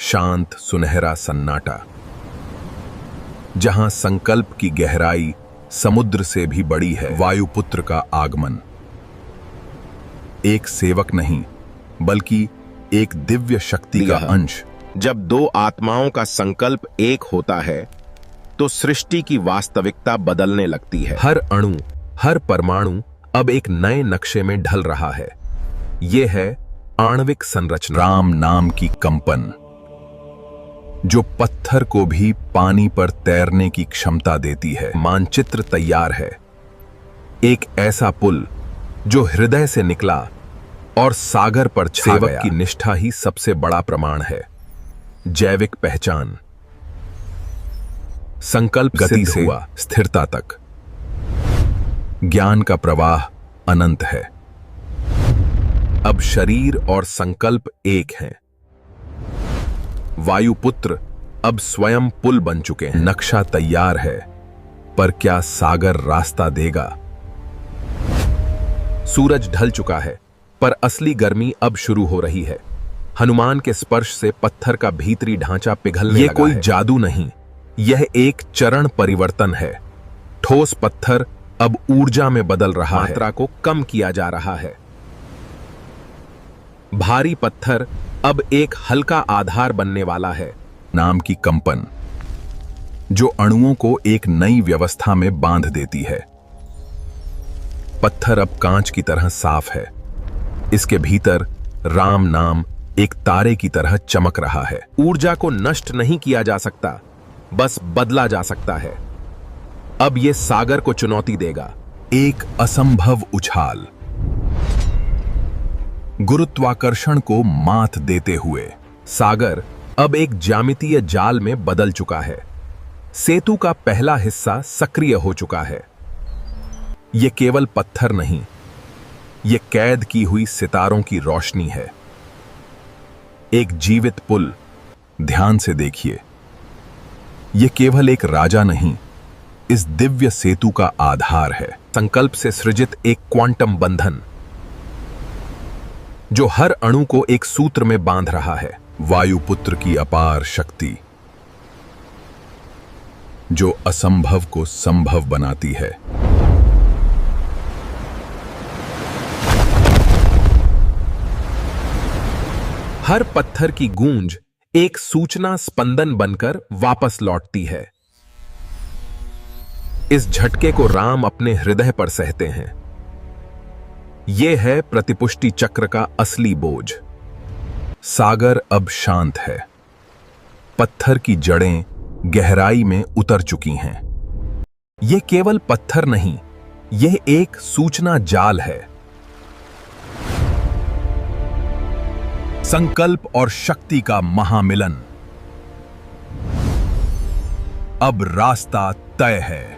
शांत सुनहरा सन्नाटा, जहां संकल्प की गहराई समुद्र से भी बड़ी है। वायुपुत्र का आगमन एक सेवक नहीं बल्कि एक दिव्य शक्ति का अंश। जब दो आत्माओं का संकल्प एक होता है तो सृष्टि की वास्तविकता बदलने लगती है। हर अणु, हर परमाणु अब एक नए नक्शे में ढल रहा है। यह है आणविक संरचना। राम नाम की कंपन, जो पत्थर को भी पानी पर तैरने की क्षमता देती है। मानचित्र तैयार है, एक ऐसा पुल जो हृदय से निकला और सागर पर छा गया। सेवक की निष्ठा ही सबसे बड़ा प्रमाण है। जैविक पहचान, संकल्प गति से हुआ स्थिरता तक। ज्ञान का प्रवाह अनंत है। अब शरीर और संकल्प एक हैं। वायुपुत्र अब स्वयं पुल बन चुके हैं। नक्शा तैयार है, पर क्या सागर रास्ता देगा? सूरज ढल चुका है, पर असली गर्मी अब शुरू हो रही है। हनुमान के स्पर्श से पत्थर का भीतरी ढांचा पिघलने लगा है। कोई जादू नहीं, यह एक चरण परिवर्तन है। ठोस पत्थर अब ऊर्जा में बदल रहा है। मात्रा को कम किया जा रहा है। भारी पत्थर अब एक हल्का आधार बनने वाला है। नाम की कंपन, जो अणुओं को एक नई व्यवस्था में बांध देती है। पत्थर अब कांच की तरह साफ है। इसके भीतर राम नाम एक तारे की तरह चमक रहा है। ऊर्जा को नष्ट नहीं किया जा सकता, बस बदला जा सकता है। अब यह सागर को चुनौती देगा। एक असंभव उछाल, गुरुत्वाकर्षण को मात देते हुए सागर अब एक ज्यामितीय जाल में बदल चुका है। सेतु का पहला हिस्सा सक्रिय हो चुका है। यह केवल पत्थर नहीं, यह कैद की हुई सितारों की रोशनी है। एक जीवित पुल, ध्यान से देखिए। यह केवल एक राजा नहीं, इस दिव्य सेतु का आधार है। संकल्प से सृजित एक क्वांटम बंधन, जो हर अणु को एक सूत्र में बांध रहा है। वायुपुत्र की अपार शक्ति, जो असंभव को संभव बनाती है। हर पत्थर की गूंज एक सूचना स्पंदन बनकर वापस लौटती है। इस झटके को राम अपने हृदय पर सहते हैं। यह है प्रतिपुष्टि चक्र का असली बोझ। सागर अब शांत है। पत्थर की जड़ें गहराई में उतर चुकी हैं। यह केवल पत्थर नहीं, यह एक सूचना जाल है। संकल्प और शक्ति का महामिलन। अब रास्ता तय है।